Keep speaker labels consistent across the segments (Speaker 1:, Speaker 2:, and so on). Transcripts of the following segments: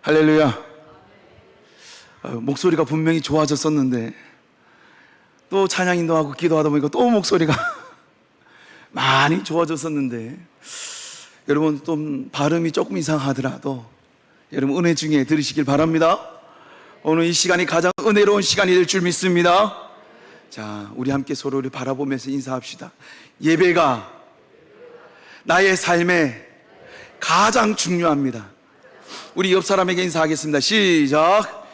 Speaker 1: 할렐루야. 목소리가 분명히 좋아졌었는데 또 찬양 인도하고 기도하다 보니까 또 목소리가 많이 좋아졌었는데, 여러분 좀 발음이 조금 이상하더라도 여러분 은혜 중에 들으시길 바랍니다. 오늘 이 시간이 가장 은혜로운 시간이 될 줄 믿습니다. 자, 우리 함께 서로를 바라보면서 인사합시다. 예배가 나의 삶에 가장 중요합니다. 우리 옆 사람에게 인사하겠습니다. 시작.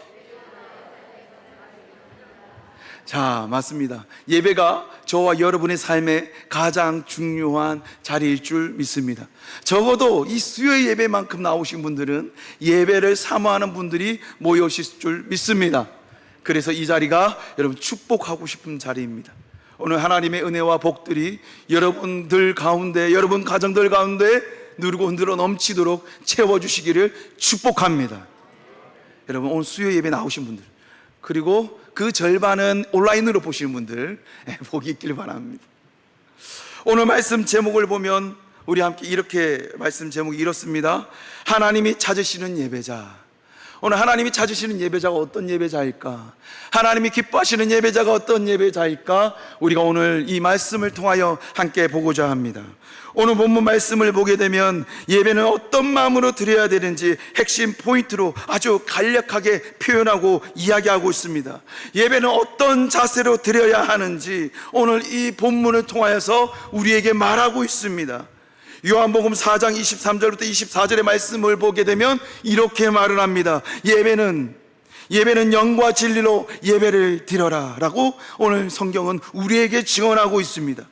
Speaker 1: 자, 맞습니다. 예배가 저와 여러분의 삶에 가장 중요한 자리일 줄 믿습니다. 적어도 이 수요 예배만큼 나오신 분들은 예배를 사모하는 분들이 모여오실 줄 믿습니다. 그래서 이 자리가 여러분 축복하고 싶은 자리입니다. 오늘 하나님의 은혜와 복들이 여러분들 가운데, 여러분 가정들 가운데 누르고 흔들어 넘치도록 채워주시기를 축복합니다. 여러분 오늘 수요 예배 나오신 분들, 그리고 그 절반은 온라인으로 보시는 분들 복이 있길 바랍니다. 오늘 말씀 제목을 보면 우리 함께 이렇게 말씀 제목이 이렇습니다. 하나님이 찾으시는 예배자. 오늘 하나님이 찾으시는 예배자가 어떤 예배자일까? 하나님이 기뻐하시는 예배자가 어떤 예배자일까? 우리가 오늘 이 말씀을 통하여 함께 보고자 합니다. 오늘 본문 말씀을 보게 되면 예배는 어떤 마음으로 드려야 되는지 핵심 포인트로 아주 간략하게 표현하고 이야기하고 있습니다. 예배는 어떤 자세로 드려야 하는지 오늘 이 본문을 통하여서 우리에게 말하고 있습니다. 요한복음 4장 23절부터 24절의 말씀을 보게 되면 이렇게 말을 합니다. 예배는 영과 진리로 예배를 드려라 라고 오늘 성경은 우리에게 증언하고 있습니다.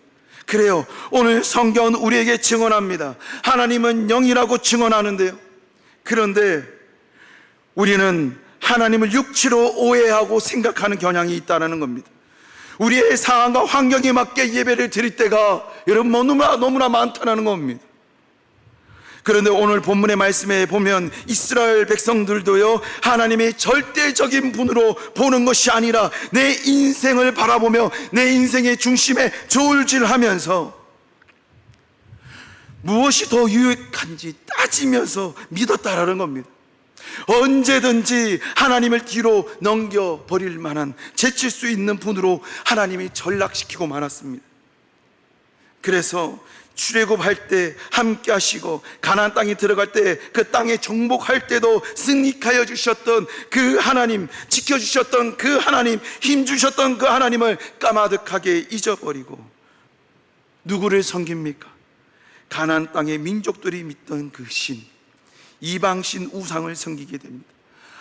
Speaker 1: 그래요, 오늘 성경은 우리에게 증언합니다. 하나님은 영이라고 증언하는데요, 그런데 우리는 하나님을 육체로 오해하고 생각하는 경향이 있다는 겁니다. 우리의 상황과 환경에 맞게 예배를 드릴 때가 여러분 너무나 많다는 겁니다. 그런데 오늘 본문의 말씀에 보면 이스라엘 백성들도요, 하나님의 절대적인 분으로 보는 것이 아니라 내 인생을 바라보며 내 인생의 중심에 저울질하면서 무엇이 더 유익한지 따지면서 믿었다라는 겁니다. 언제든지 하나님을 뒤로 넘겨버릴 만한 제칠 수 있는 분으로 하나님이 전락시키고 말았습니다. 그래서 출애굽할 때 함께 하시고 가나안 땅에 들어갈 때 그 땅에 정복할 때도 승리하여 주셨던 그 하나님, 지켜주셨던 그 하나님, 힘주셨던 그 하나님을 까마득하게 잊어버리고 누구를 섬깁니까? 가나안 땅의 민족들이 믿던 그 신, 이방신 우상을 섬기게 됩니다.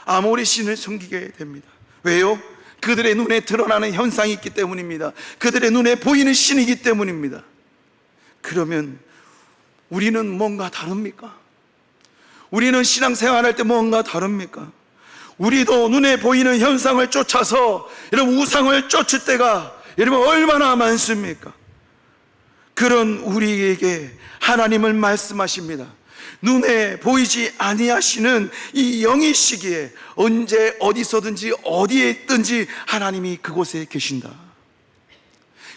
Speaker 1: 아모리 신을 섬기게 됩니다. 왜요? 그들의 눈에 드러나는 현상이 있기 때문입니다. 그들의 눈에 보이는 신이기 때문입니다. 그러면 우리는 뭔가 다릅니까? 우리는 신앙생활할 때 뭔가 다릅니까? 우리도 눈에 보이는 현상을 쫓아서 여러분 우상을 쫓을 때가 여러분 얼마나 많습니까? 그런 우리에게 하나님을 말씀하십니다. 눈에 보이지 아니하시는 이 영의 시기에 언제 어디서든지 어디에 있든지 하나님이 그곳에 계신다.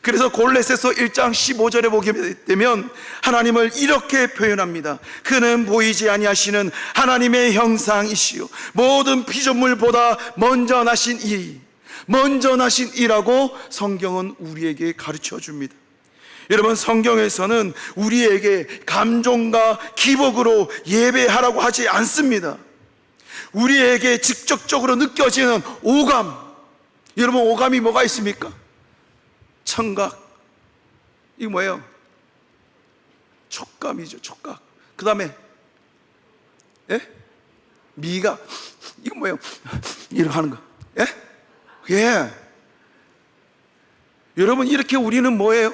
Speaker 1: 그래서 골로새서 1장 15절에 보게 되면 하나님을 이렇게 표현합니다. 그는 보이지 아니하시는 하나님의 형상이시요 모든 피조물보다 먼저 나신 이라고 성경은 우리에게 가르쳐 줍니다. 여러분 성경에서는 우리에게 감정과 기복으로 예배하라고 하지 않습니다. 우리에게 직접적으로 느껴지는 오감, 여러분 오감이 뭐가 있습니까? 청각, 이거 뭐예요? 촉감이죠. 촉각. 그 다음에 미각, 이거 뭐예요? 이렇게 하는 거. 여러분 이렇게 우리는 뭐예요?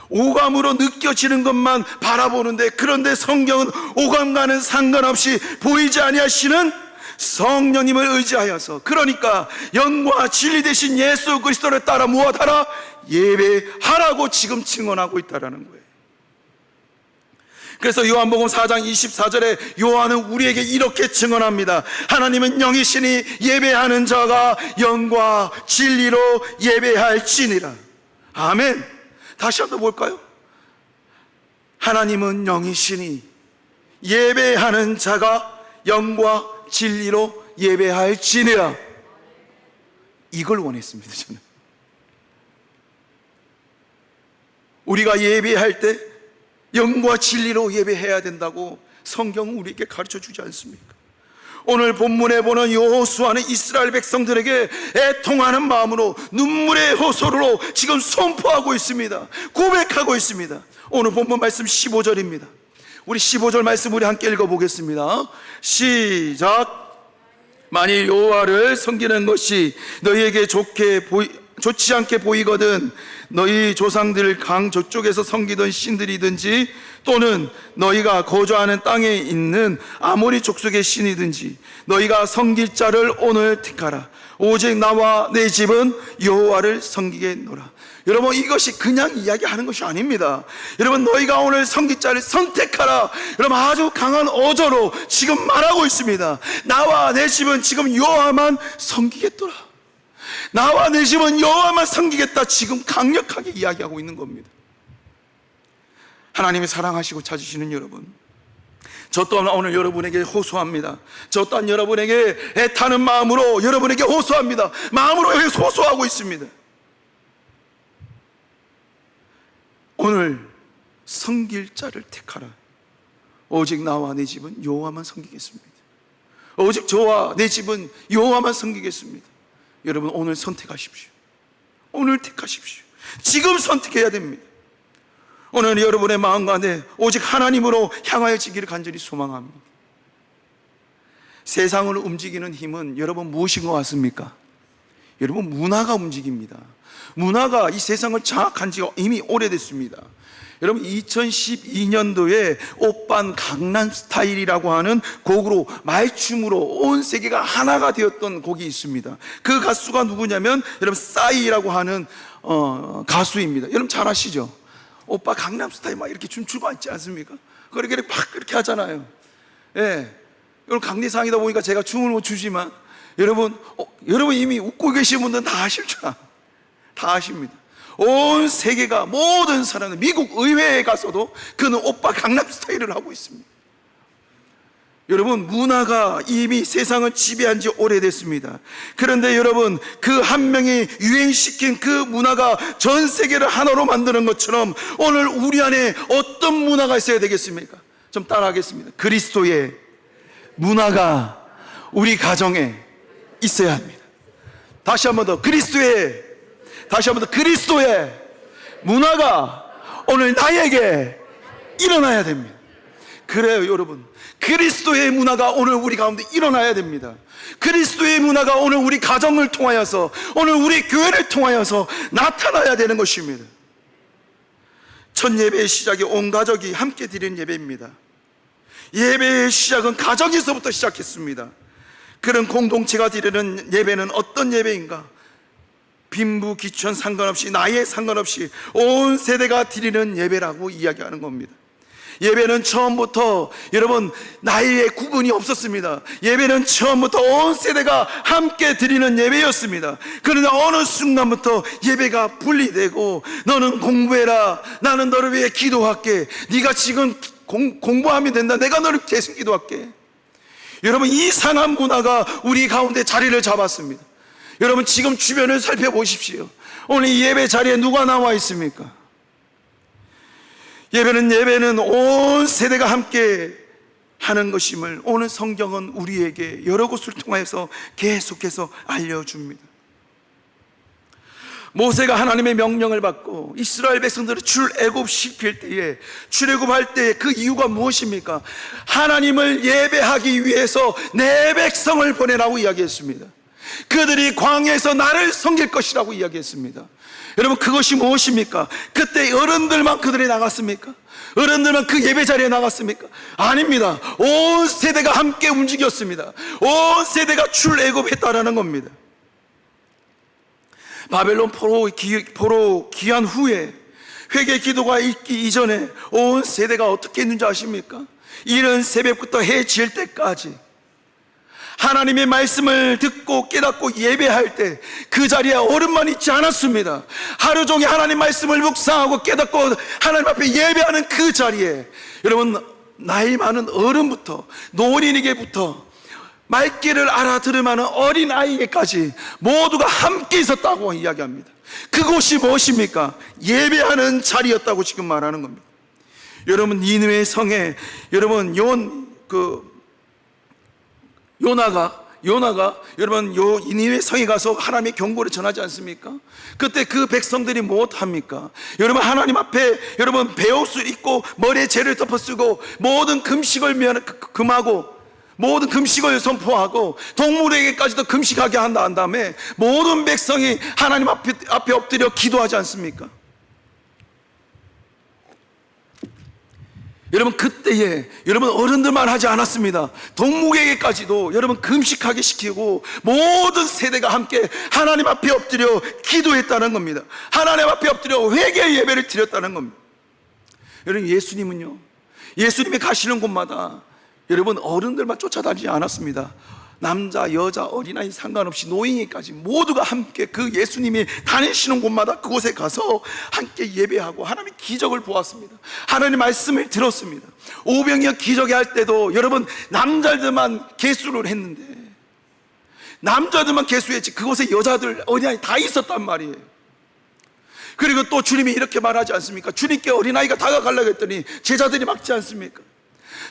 Speaker 1: 오감으로 느껴지는 것만 바라보는데, 그런데 성경은 오감과는 상관없이 보이지 아니하시는 성령님을 의지하여서, 그러니까 영과 진리 되신 예수 그리스도를 따라 무엇하라? 예배하라고 지금 증언하고 있다는 거예요. 그래서 요한복음 4장 24절에 요한은 우리에게 이렇게 증언합니다. 하나님은 영이시니 예배하는 자가 영과 진리로 예배할지니라. 아멘. 다시 한번 볼까요? 하나님은 영이시니 예배하는 자가 영과 진리로 예배할지니라. 이걸 원했습니다. 저는 우리가 예배할 때 영과 진리로 예배해야 된다고 성경은 우리에게 가르쳐 주지 않습니까? 오늘 본문에 보는 여호수아는 이스라엘 백성들에게 애통하는 마음으로 눈물의 호소로 지금 선포하고 있습니다. 고백하고 있습니다. 오늘 본문 말씀 15절입니다. 우리 15절 말씀 우리 함께 읽어보겠습니다. 시작. 만일 여호와를 섬기는 것이 너희에게 좋지 않게 보이거든 너희 조상들 강 저쪽에서 섬기던 신들이든지 또는 너희가 거주하는 땅에 있는 아모리 족속의 신이든지 너희가 섬길 자를 오늘 택하라. 오직 나와 내 집은 여호와를 섬기겠노라. 여러분, 이것이 그냥 이야기하는 것이 아닙니다. 여러분, 너희가 오늘 섬길 자를 선택하라. 여러분, 아주 강한 어조로 지금 말하고 있습니다. 나와 내 집은 지금 여호와만 섬기겠더라. 나와 내 집은 여호와만 섬기겠다. 지금 강력하게 이야기하고 있는 겁니다. 하나님이 사랑하시고 찾으시는 여러분, 저 또한 오늘 여러분에게 호소합니다. 저 또한 여러분에게 애타는 마음으로 여러분에게 호소합니다. 마음으로 호소하고 있습니다. 오늘 섬길 자를 택하라. 오직 나와 내 집은 여호와만 섬기겠습니다. 오직 저와 내 집은 여호와만 섬기겠습니다. 여러분, 오늘 선택하십시오. 오늘 택하십시오. 지금 선택해야 됩니다. 오늘 여러분의 마음 가운데 오직 하나님으로 향하여 지기를 간절히 소망합니다. 세상을 움직이는 힘은 여러분 무엇인 것 같습니까? 여러분, 문화가 움직입니다. 문화가 이 세상을 장악한 지가 이미 오래됐습니다. 여러분, 2012년도에 오빤 강남스타일이라고 하는 곡으로 말춤으로 온 세계가 하나가 되었던 곡이 있습니다. 그 가수가 누구냐면 여러분 싸이라고 하는 가수입니다. 여러분 잘 아시죠? 오빠 강남스타일 막 이렇게 춤추고 있지 않습니까? 그렇게 막 그렇게 하잖아요. 예. 여러분, 강대상이다 보니까 제가 춤을 못 추지만 여러분 이미 웃고 계신 분들은 다 아실 줄 알아요. 다 아십니다. 온 세계가 모든 사람들, 미국 의회에 가서도 그는 오빠 강남스타일을 하고 있습니다. 여러분, 문화가 이미 세상을 지배한 지 오래됐습니다. 그런데 여러분, 그 한 명이 유행시킨 그 문화가 전 세계를 하나로 만드는 것처럼 오늘 우리 안에 어떤 문화가 있어야 되겠습니까? 좀 따라하겠습니다. 그리스도의 문화가 우리 가정에 있어야 합니다. 다시 한 번 더, 그리스도의 문화가 오늘 나에게 일어나야 됩니다. 그래요, 여러분. 그리스도의 문화가 오늘 우리 가운데 일어나야 됩니다. 그리스도의 문화가 오늘 우리 가정을 통하여서, 오늘 우리 교회를 통하여서 나타나야 되는 것입니다. 첫 예배의 시작이 온 가족이 함께 드리는 예배입니다. 예배의 시작은 가정에서부터 시작했습니다. 그런 공동체가 드리는 예배는 어떤 예배인가? 빈부 귀천 상관없이, 나이에 상관없이 온 세대가 드리는 예배라고 이야기하는 겁니다. 예배는 처음부터 여러분 나이에 구분이 없었습니다. 예배는 처음부터 온 세대가 함께 드리는 예배였습니다. 그런데 어느 순간부터 예배가 분리되고, 너는 공부해라, 나는 너를 위해 기도할게, 네가 지금 공부하면 된다, 내가 너를 대신 기도할게. 여러분, 이상한 문화가 우리 가운데 자리를 잡았습니다. 여러분, 지금 주변을 살펴보십시오. 오늘 이 예배 자리에 누가 나와 있습니까? 예배는 온 세대가 함께 하는 것임을 오늘 성경은 우리에게 여러 곳을 통해서 계속해서 알려줍니다. 모세가 하나님의 명령을 받고 이스라엘 백성들을 출애굽시킬 때에, 출애굽할 때 그 이유가 무엇입니까? 하나님을 예배하기 위해서 내 백성을 보내라고 이야기했습니다. 그들이 광야에서 나를 섬길 것이라고 이야기했습니다. 여러분, 그것이 무엇입니까? 그때 어른들만 그들이 나갔습니까? 어른들만 그 예배 자리에 나갔습니까? 아닙니다. 온 세대가 함께 움직였습니다. 온 세대가 출애굽했다라는 겁니다. 바벨론 포로 귀환 후에 회개 기도가 있기 이전에 온 세대가 어떻게 했는지 아십니까? 이른 새벽부터 해 질 때까지 하나님의 말씀을 듣고 깨닫고 예배할 때 그 자리에 어른만 있지 않았습니다. 하루 종일 하나님 말씀을 묵상하고 깨닫고 하나님 앞에 예배하는 그 자리에 여러분 나이 많은 어른부터 노인에게부터 말귀를 알아들을 만한 어린아이에게까지 모두가 함께 있었다고 이야기합니다. 그곳이 무엇입니까? 예배하는 자리였다고 지금 말하는 겁니다. 여러분, 니느웨 성에 여러분 요나가 여러분 니느웨 성에 가서 하나님의 경고를 전하지 않습니까? 그때 그 백성들이 무엇합니까? 여러분, 하나님 앞에 여러분 베옷을 입고 머리에 재를 덮어쓰고 모든 금식을 금하고 모든 금식을 선포하고 동물에게까지도 금식하게 한 다음에 모든 백성이 하나님 앞에 엎드려 기도하지 않습니까? 여러분, 그때에 여러분 어른들만 하지 않았습니다. 동물에게까지도 여러분 금식하게 시키고 모든 세대가 함께 하나님 앞에 엎드려 기도했다는 겁니다. 하나님 앞에 엎드려 회개의 예배를 드렸다는 겁니다. 여러분, 예수님은요, 예수님이 가시는 곳마다 여러분 어른들만 쫓아다니지 않았습니다. 남자, 여자, 어린아이 상관없이 노인이까지 모두가 함께 그 예수님이 다니시는 곳마다 그곳에 가서 함께 예배하고 하나님의 기적을 보았습니다. 하나님의 말씀을 들었습니다. 오병이어 기적이 할 때도 여러분 남자들만 계수를 했는데, 남자들만 계수했지 그곳에 여자들, 어린아이 다 있었단 말이에요. 그리고 또 주님이 이렇게 말하지 않습니까? 주님께 어린아이가 다가가려고 했더니 제자들이 막지 않습니까?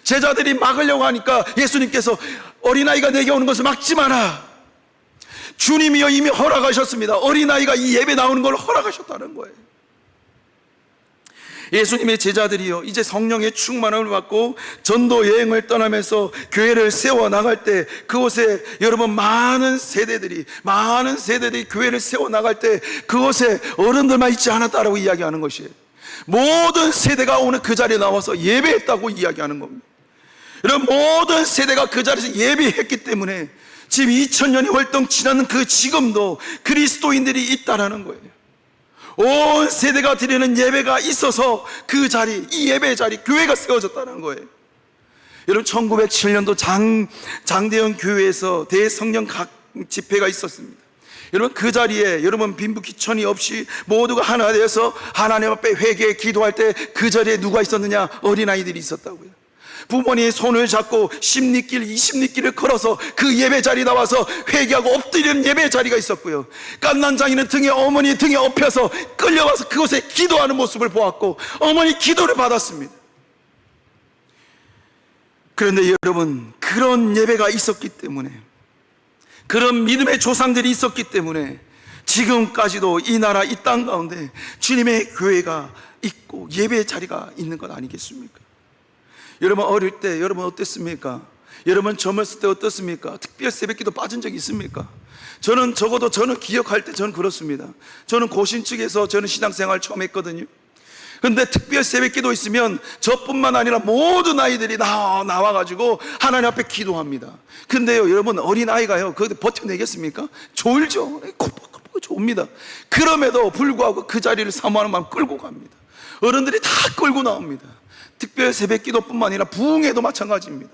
Speaker 1: 제자들이 막으려고 하니까 예수님께서 어린아이가 내게 오는 것을 막지 마라. 주님이요 이미 허락하셨습니다. 어린아이가 이 예배 나오는 걸 허락하셨다는 거예요. 예수님의 제자들이요 이제 성령의 충만함을 받고 전도 여행을 떠나면서 교회를 세워 나갈 때 그곳에 여러분 많은 세대들이 교회를 세워 나갈 때 그곳에 어른들만 있지 않았다라고 이야기하는 것이에요. 모든 세대가 오늘 그 자리에 나와서 예배했다고 이야기하는 겁니다. 여러분, 모든 세대가 그 자리에서 예배했기 때문에 지금 2000년이 훌쩍 지나는 그 지금도 그리스도인들이 있다라는 거예요. 온 세대가 드리는 예배가 있어서 그 자리, 이 예배의 자리, 교회가 세워졌다는 거예요. 여러분, 1907년도 장대현 교회에서 대성령 각 집회가 있었습니다. 여러분, 그 자리에 여러분 빈부귀천이 없이 모두가 하나 되어서 하나님 앞에 회개에 기도할 때 그 자리에 누가 있었느냐? 어린아이들이 있었다고요. 부모님의 손을 잡고 10리길, 20리길을 걸어서 그 예배 자리에 나와서 회개하고 엎드리는 예배 자리가 있었고요. 갓난 장이는 어머니 등에 엎혀서 끌려와서 그곳에 기도하는 모습을 보았고 어머니 기도를 받았습니다. 그런데 여러분, 그런 예배가 있었기 때문에, 그런 믿음의 조상들이 있었기 때문에 지금까지도 이 나라, 이 땅 가운데 주님의 교회가 있고 예배의 자리가 있는 것 아니겠습니까? 여러분, 어릴 때 여러분 어땠습니까? 여러분 젊었을 때 어떻습니까? 특별 새벽기도 빠진 적이 있습니까? 저는 기억할 때 저는 그렇습니다. 저는 고신 측에서 저는 신앙생활 처음 했거든요. 근데 특별 새벽기도 있으면 저뿐만 아니라 모든 아이들이 나와가지고 하나님 앞에 기도합니다. 근데요 여러분, 어린아이가요 그거 버텨내겠습니까? 졸죠. 꼭 좁니다. 그럼에도 불구하고 그 자리를 사모하는 마음 끌고 갑니다. 어른들이 다 끌고 나옵니다. 특별 새벽기도뿐만 아니라 부흥회도 마찬가지입니다.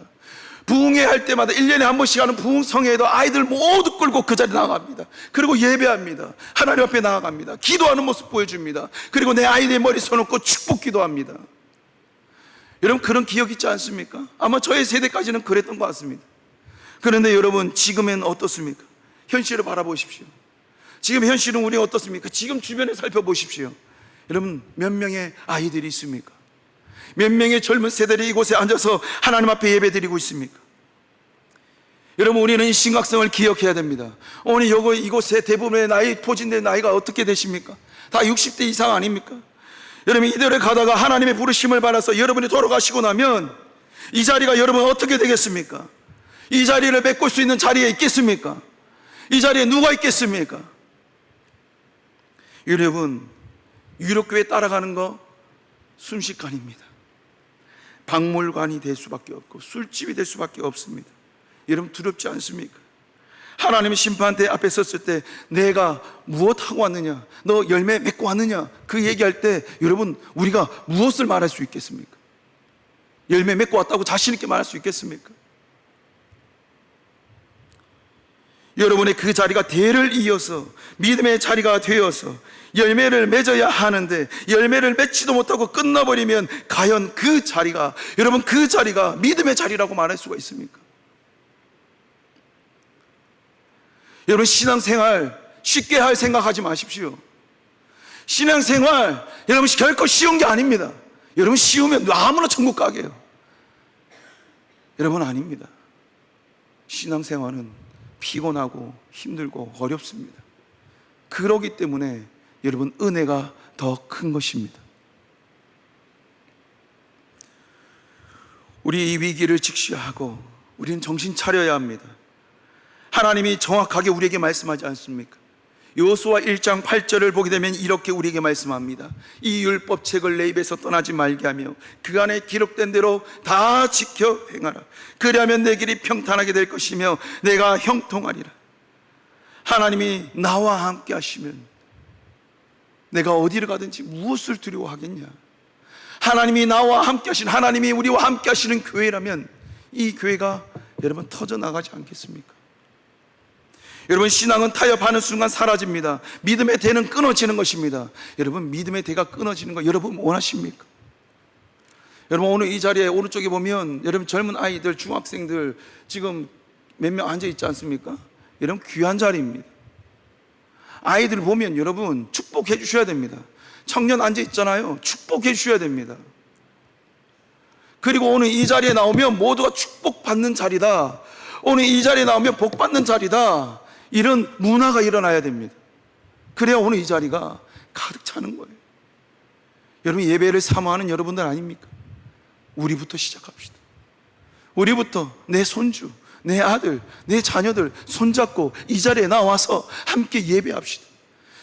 Speaker 1: 부흥회 할 때마다 1년에 한 번씩 하는 부흥성회에도 아이들 모두 끌고 그 자리에 나갑니다. 그리고 예배합니다. 하나님 앞에 나아갑니다. 기도하는 모습 보여줍니다. 그리고 내 아이들 머리 손얹고 축복 기도합니다. 여러분, 그런 기억 있지 않습니까? 아마 저의 세대까지는 그랬던 것 같습니다. 그런데 여러분, 지금은 어떻습니까? 현실을 바라보십시오. 지금 현실은 우리 어떻습니까? 지금 주변에 살펴보십시오. 여러분, 몇 명의 아이들이 있습니까? 몇 명의 젊은 세대들이 이곳에 앉아서 하나님 앞에 예배드리고 있습니까? 여러분, 우리는 이 심각성을 기억해야 됩니다. 오늘 이곳에 대부분의 포진된 나이가 어떻게 되십니까? 다 60대 이상 아닙니까? 여러분, 이대로 가다가 하나님의 부르심을 받아서 여러분이 돌아가시고 나면 이 자리가 여러분 어떻게 되겠습니까? 이 자리를 메꿀 수 있는 자리에 있겠습니까? 이 자리에 누가 있겠습니까? 여러분, 유럽교회 따라가는 거 순식간입니다. 박물관이 될 수밖에 없고 술집이 될 수밖에 없습니다. 여러분, 두렵지 않습니까? 하나님의 심판대 앞에 섰을 때 내가 무엇하고 왔느냐, 너 열매 맺고 왔느냐, 그 얘기할 때 여러분, 우리가 무엇을 말할 수 있겠습니까? 열매 맺고 왔다고 자신 있게 말할 수 있겠습니까? 여러분의 그 자리가 대를 이어서 믿음의 자리가 되어서 열매를 맺어야 하는데 열매를 맺지도 못하고 끝나버리면 과연 그 자리가, 여러분 그 자리가 믿음의 자리라고 말할 수가 있습니까? 여러분 신앙생활 쉽게 할 생각하지 마십시오. 신앙생활 여러분 결코 쉬운 게 아닙니다. 여러분 쉬우면 아무나 천국 가게요. 여러분 아닙니다. 신앙생활은 피곤하고 힘들고 어렵습니다. 그러기 때문에 여러분 은혜가 더 큰 것입니다. 우리 이 위기를 직시하고 우리는 정신 차려야 합니다. 하나님이 정확하게 우리에게 말씀하지 않습니까? 여호수아 1장 8절을 보게 되면 이렇게 우리에게 말씀합니다. 이 율법책을 내 입에서 떠나지 말게 하며 그 안에 기록된 대로 다 지켜 행하라. 그리하면 내 길이 평탄하게 될 것이며 내가 형통하리라. 하나님이 나와 함께 하시면 내가 어디를 가든지 무엇을 두려워하겠냐? 하나님이 나와 함께 하신, 하나님이 우리와 함께 하시는 교회라면 이 교회가 여러분 터져나가지 않겠습니까? 여러분 신앙은 타협하는 순간 사라집니다. 믿음의 대는 끊어지는 것입니다. 여러분 믿음의 대가 끊어지는 거 여러분 원하십니까? 여러분 오늘 이 자리에 오른쪽에 보면 여러분 젊은 아이들, 중학생들 지금 몇 명 앉아 있지 않습니까? 여러분 귀한 자리입니다. 아이들 보면 여러분 축복해 주셔야 됩니다. 청년 앉아 있잖아요. 축복해 주셔야 됩니다. 그리고 오늘 이 자리에 나오면 모두가 축복받는 자리다, 오늘 이 자리에 나오면 복받는 자리다, 이런 문화가 일어나야 됩니다. 그래야 오늘 이 자리가 가득 차는 거예요. 여러분 예배를 사모하는 여러분들 아닙니까? 우리부터 시작합시다. 우리부터 내 손주, 내 아들, 내 자녀들 손잡고 이 자리에 나와서 함께 예배합시다.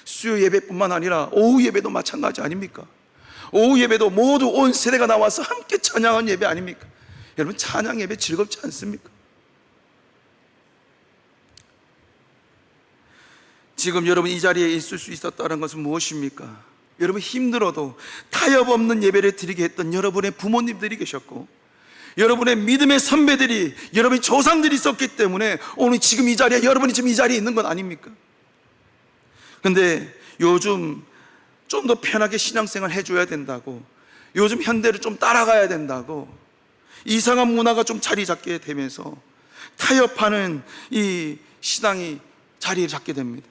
Speaker 1: 수요 예배뿐만 아니라 오후 예배도 마찬가지 아닙니까? 오후 예배도 모두 온 세대가 나와서 함께 찬양하는 예배 아닙니까? 여러분 찬양 예배 즐겁지 않습니까? 지금 여러분 이 자리에 있을 수 있었다는 것은 무엇입니까? 여러분 힘들어도 타협 없는 예배를 드리게 했던 여러분의 부모님들이 계셨고 여러분의 믿음의 선배들이, 여러분의 조상들이 있었기 때문에 오늘 지금 이 자리에, 여러분이 지금 이 자리에 있는 건 아닙니까? 근데 요즘 좀 더 편하게 신앙생활 해줘야 된다고, 요즘 현대를 좀 따라가야 된다고 이상한 문화가 좀 자리 잡게 되면서 타협하는 이 신앙이 자리를 잡게 됩니다.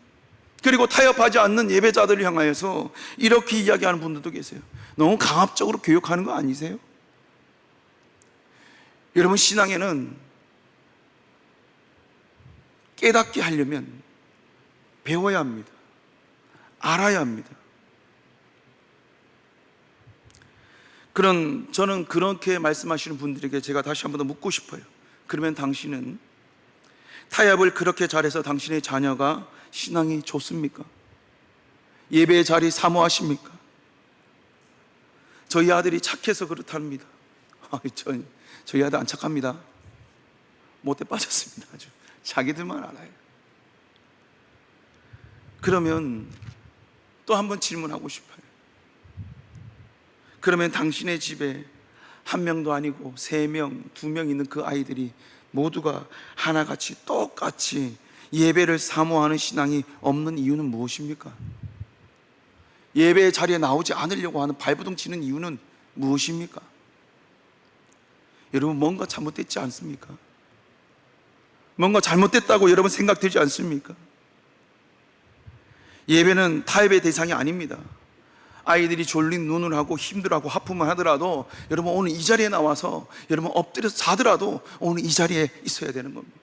Speaker 1: 그리고 타협하지 않는 예배자들을 향하여서 이렇게 이야기하는 분들도 계세요. 너무 강압적으로 교육하는 거 아니세요? 여러분 신앙에는 깨닫게 하려면 배워야 합니다. 알아야 합니다. 저는 그렇게 말씀하시는 분들에게 제가 다시 한 번 더 묻고 싶어요. 그러면 당신은 타협을 그렇게 잘해서 당신의 자녀가 신앙이 좋습니까? 예배의 자리 사모하십니까? 저희 아들이 착해서 그렇답니다. 저희 아들 안 착합니다. 못돼 빠졌습니다. 아주 자기들만 알아요. 그러면 또 한 번 질문하고 싶어요. 그러면 당신의 집에 한 명도 아니고 3명, 2명 있는 그 아이들이 모두가 하나같이 똑같이 예배를 사모하는 신앙이 없는 이유는 무엇입니까? 예배의 자리에 나오지 않으려고 하는 발버둥 치는 이유는 무엇입니까? 여러분 뭔가 잘못됐지 않습니까? 뭔가 잘못됐다고 여러분 생각되지 않습니까? 예배는 타협의 대상이 아닙니다. 아이들이 졸린 눈을 하고 힘들어하고 하품을 하더라도 여러분 오늘 이 자리에 나와서 여러분 엎드려서 자더라도 오늘 이 자리에 있어야 되는 겁니다.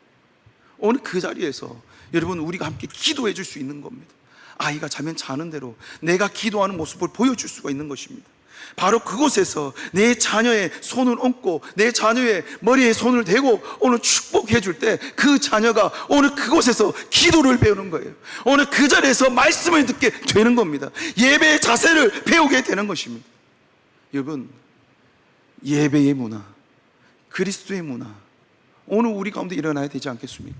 Speaker 1: 오늘 그 자리에서 여러분 우리가 함께 기도해 줄 수 있는 겁니다. 아이가 자면 자는 대로 내가 기도하는 모습을 보여줄 수가 있는 것입니다. 바로 그곳에서 내 자녀의 손을 얹고 내 자녀의 머리에 손을 대고 오늘 축복해 줄 때 그 자녀가 오늘 그곳에서 기도를 배우는 거예요. 오늘 그 자리에서 말씀을 듣게 되는 겁니다. 예배의 자세를 배우게 되는 것입니다. 여러분 예배의 문화, 그리스도의 문화 오늘 우리 가운데 일어나야 되지 않겠습니까?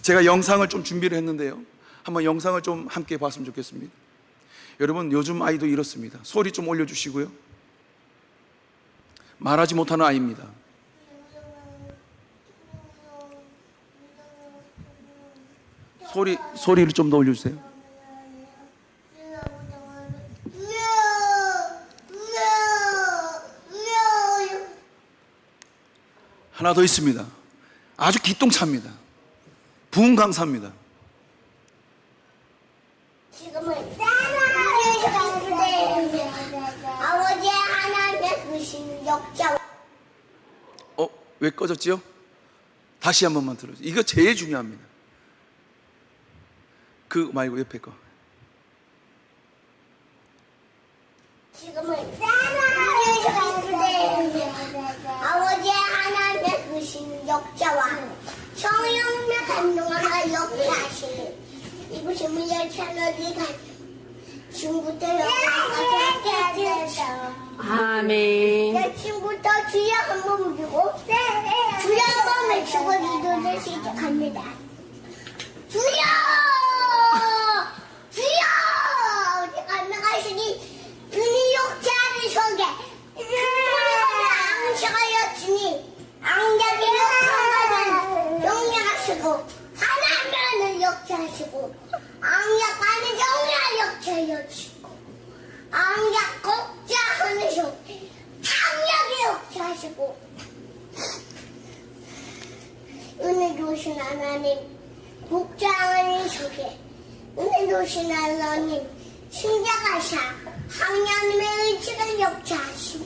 Speaker 1: 제가 영상을 좀 준비를 했는데요, 한번 영상을 좀 함께 봤으면 좋겠습니다. 여러분 요즘 아이도 이렇습니다. 소리 좀 올려주시고요. 말하지 못하는 아이입니다. 소리를 좀 더 올려주세요. 하나 더 있습니다. 아주 기똥차입니다. 부흥 강사입니다.
Speaker 2: 지금은 아버지 하나님의 크신 역사.
Speaker 1: 왜 꺼졌지요? 다시 한 번만 들어주세요. 이거 제일 중요합니다. 그 말고 옆에 거.
Speaker 2: 지금은 아버지 하나님의 크신 역사와 성령의 감동하나 역사하시는 이곳이 물려차너지 간 지금부터 여기까지
Speaker 3: 아멘.
Speaker 2: 내 지금부터 주여 한번 부르고 주여 한번 외치고 기도를 시작합니다. 주여! 주여! 우리 가능하시니 은희 욕자를 속에 앙시하여 주니 앙약이 욕하면 용량하시고 하나면은 역사하시고 앙약 안에 용량 역사하여 주시고 앙약 곡자 하늘속 앙약이 역사하시고 은혜 주신 하나님 곡자 하늘 속에 은혜 주신 하나님 신자가사 하나님의 의지를 역사하시며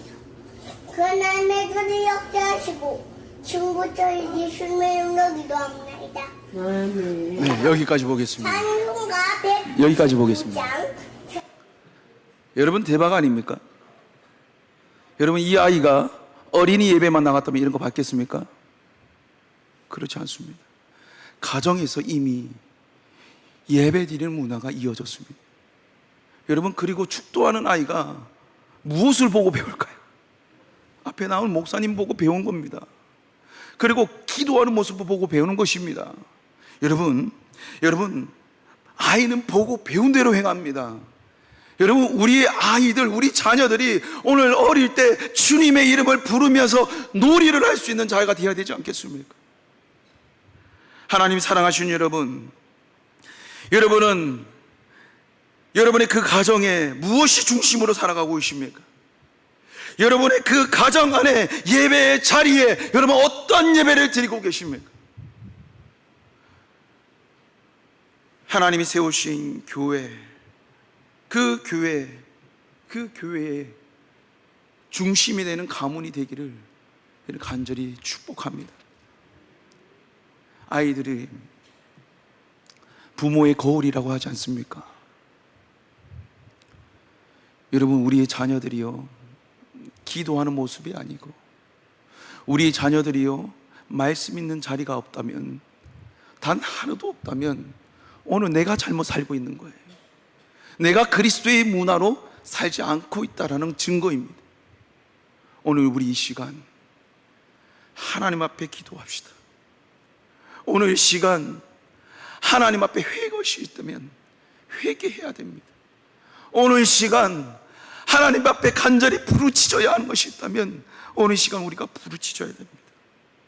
Speaker 2: 그 하나님의 그를 역사하시고 지금부터 예수님의 이름으로 기도합니다.
Speaker 3: 아멘.
Speaker 1: 네, 여기까지 보겠습니다.
Speaker 2: 찬송가 100
Speaker 1: 여기까지 보겠습니다. 여러분 대박 아닙니까? 여러분 이 아이가 어린이 예배만 나갔다면 이런 거 받겠습니까? 그렇지 않습니다. 가정에서 이미 예배 드리는 문화가 이어졌습니다. 여러분 그리고 축도하는 아이가 무엇을 보고 배울까요? 앞에 나온 목사님 보고 배운 겁니다. 그리고 기도하는 모습을 보고 배우는 것입니다. 여러분 아이는 보고 배운 대로 행합니다. 여러분 우리의 아이들, 우리 자녀들이 오늘 어릴 때 주님의 이름을 부르면서 놀이를 할 수 있는 자가 되어야 되지 않겠습니까? 하나님 사랑하시는 여러분, 여러분은 여러분의 그 가정에 무엇이 중심으로 살아가고 계십니까? 여러분의 그 가정 안에 예배의 자리에 여러분 어떤 예배를 드리고 계십니까? 하나님이 세우신 교회, 그 교회의 중심이 되는 가문이 되기를 간절히 축복합니다. 아이들이 부모의 거울이라고 하지 않습니까? 여러분 우리의 자녀들이요 기도하는 모습이 아니고 우리 자녀들이요 말씀 있는 자리가 없다면, 단 하나도 없다면 오늘 내가 잘못 살고 있는 거예요. 내가 그리스도의 문화로 살지 않고 있다는 증거입니다. 오늘 우리 이 시간 하나님 앞에 기도합시다. 오늘 이 시간 하나님 앞에 회개할 것이 있다면 회개해야 됩니다. 오늘 이 시간 하나님 앞에 간절히 부르짖어야 하는 것이 있다면 오늘 이 시간 우리가 부르짖어야 됩니다.